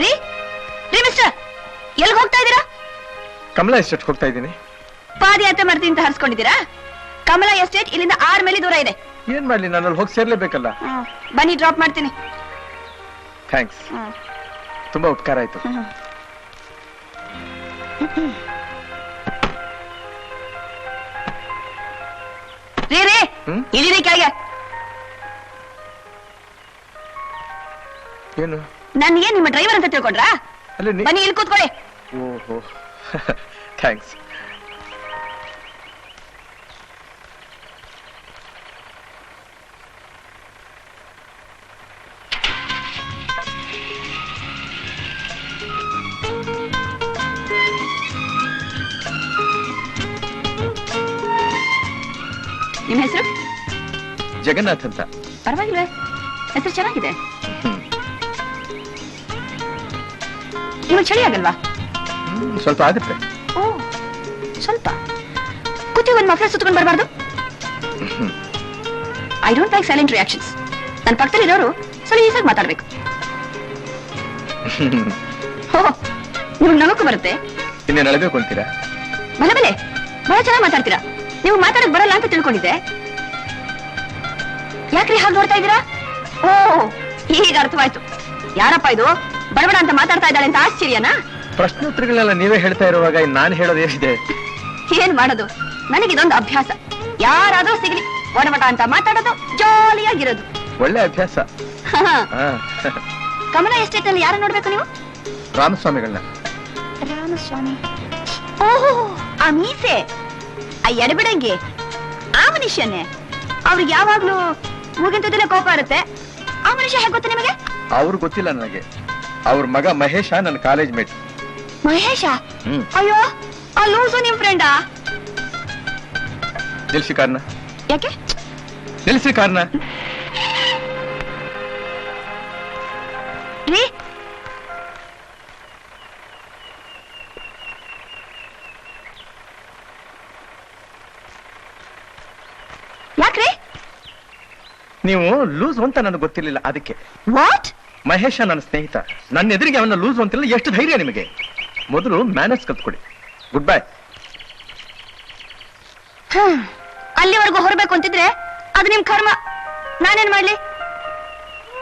ರೀ ರೀ ಮಿಸ್ಟರ್, ಎಲ್ಲಿಗೆ ಹೋಗ್ತಾ ಇದ್ದೀರಾ? ಕಮಲಾ ಎಸ್ಟೇಟ್ ಹೋಗ್ತಾ ಇದ್ದೀನಿ. ಪಾದಯಾತ್ರೆ ಮಾಡ್ತೀನಿ ಅಂತ ಹರಿಸ್ಕೊಂಡಿದ್ದೀರಾ? ಕಮಲಾ ಎಸ್ಟೇಟ್ ಇಲ್ಲಿಂದ 6 ಮೈಲಿ ದೂರ ಇದೆ. ಏನ್ ಮಾಡ್ಲಿ, ನಾನು ಅಲ್ಲಿ ಹೋಗಿ ಸೇರ್ಲೇಬೇಕಲ್ಲ. ಬನ್ನಿ, ಡ್ರಾಪ್ ಮಾಡ್ತೀನಿ. ಥ್ಯಾಂಕ್ಸ್, ತುಂಬಾ ಉಪಕಾರ ಆಯ್ತು. ರೀ ರೀ ಇಳಿರಿ ಕೆಳಗೆ. ಏನು ನನ್ಗೆ ನಿಮ್ಮ ಡ್ರೈವರ್ ಅಂತ ತಿಳ್ಕೊಂಡ್ರಾ? ಬನ್ನಿ, ಇಲ್ಲಿ ಕೂತ್ಕೊಳ್ಳಿ. ಓಹೋ, ಥ್ಯಾಂಕ್ಸ್. ನಿಮ್ಮ ಹೆಸರು? ಜಗನ್ನಾಥ್ ಅಂತ. ಪರವಾಗಿಲ್ವೇ, ಹೆಸರು ಚೆನ್ನಾಗಿದೆ. ನಿಮಗೆ ಚಳಿ ಆಗಲ್ವಾ? ಸ್ವಲ್ಪ ಆಗುತ್ತೆ. ಓ, ಸ್ವಲ್ಪ ಕೂತಿ ಒಂದು ಮಫ್ಲರ್ ಸುತ್ಕೊಂಡು ಬರಬಾರ್ದು. I don't like silent reactions. ನನ್ನ ಪಕ್ಕದಲ್ಲಿ ಇರೋರು ಸ್ವಲ್ಪ ಈಸಾಗಿ ಮಾತಾಡ್ಬೇಕು. ನಿಮ್ಗೆ ನಗಕ್ಕೂ ಬರುತ್ತೆ. ಇನ್ನೇನು ಅಳಬೇಕು ಅಂತೀರಾ? ಬಲೆ ಬಲೆ, ಬಹಳ ಚೆನ್ನಾಗಿ ಮಾತಾಡ್ತೀರಾ. ನೀವು ಮಾತಾಡಕ್ ಬರಲ್ಲ ಅಂತ ತಿಳ್ಕೊಂಡಿದ್ದೆ. ಯಾಕ್ರಿ ಹಾಗೆ ನೋಡ್ತಾ ಇದ್ದೀರಾ? ಓ, ಈಗ ಅರ್ಥವಾಯ್ತು. ಯಾರಪ್ಪ ಇದು ಬಡಬಡ ಅಂತ ಮಾತಾಡ್ತಾ ಇದ್ದಾಳೆ ಅಂತ ಆಶ್ಚರ್ಯನಾ? ಪ್ರಶ್ನೋತ್ತರಗಳನ್ನೆಲ್ಲ ನೀವೇ ಹೇಳ್ತಾ ಇರುವಾಗ ನಾನು ಹೇಳೋದೇನಿದೆ? ಏನ್ ಮಾಡೋದು, ನನಗಿದೊಂದು ಅಭ್ಯಾಸ. ಯಾರಾದ್ರೂ ಸಿಗ್ಲಿ ಒಡಮಟ ಅಂತ ಮಾತಾಡೋದು, ಜಾಲಿಯಾಗಿರೋದು. ಒಳ್ಳೆ ಅಭ್ಯಾಸ. ಕಮಲಾ ಎಸ್ಟೇಟ್ ನಲ್ಲಿ ಯಾರ ನೋಡ್ಬೇಕು ನೀವು? ರಾಮಸ್ವಾಮಿಗಳನ್ನ. ರಾಮಸ್ವಾಮಿ? ಓಹೋ, ಆ ಮೀಸೆ, ಆ ಎಡಬಿಡಂಗೆ, ಆ ಮನುಷ್ಯನೇ. ಅವ್ರಿಗೆ ಯಾವಾಗ್ಲೂ ಮುಗಿಂತದಲ್ಲೇ ಕೋಪ ಇರುತ್ತೆ. ಆ ಮನುಷ್ಯ ಹೇಗೆ ಗೊತ್ತು ನಿಮಗೆ? ಅವ್ರು ಗೊತ್ತಿಲ್ಲ ನನಗೆ. ಅವ್ರ ಮಗ ಮಹೇಶ ನನ್ನ ಕಾಲೇಜ್ ಮೇಟ್. ಮಹೇಶ? ಅಯ್ಯೋ, ಆ ಲೂಸು ನಿಮ್ ಫ್ರೆಂಡಾ? ನಿಲ್ಸಿ ಕಾರ್ನ. ಯಾಕೆ? ನಿಲ್ಸಿ ಕಾರ್ನ. ರೀ, ಯಾಕ್ರಿ? ನೀವು ಲೂಸ್ ಅಂತ ನನಗೆ ಗೊತ್ತಿರ್ಲಿಲ್ಲ, ಅದಕ್ಕೆ. ವಾಟ್? ಮಹೇಶ ನನ್ನ ಸ್ನೇಹಿತ. ನನ್ನ ಎದುರಿಗೆ ಅವನ್ನ ಲೂಸ್ ಅಂತಿಲ್ಲ. ಎಷ್ಟು ಧೈರ್ಯ ನಿಮಗೆ? ಮೊದಲು ಮ್ಯಾನರ್ಸ್ ಕಲ್ತ್ಕೊಡಿ. Good bye. ಅಲ್ಲಿವರೆಗೂ ಹೊರಬೇಕು ಅಂತಿದ್ರೆ ಅದು ನಿಮ್ ಕರ್ಮ. ನಾನೇನ್ ಮಾಡ್ಲಿ?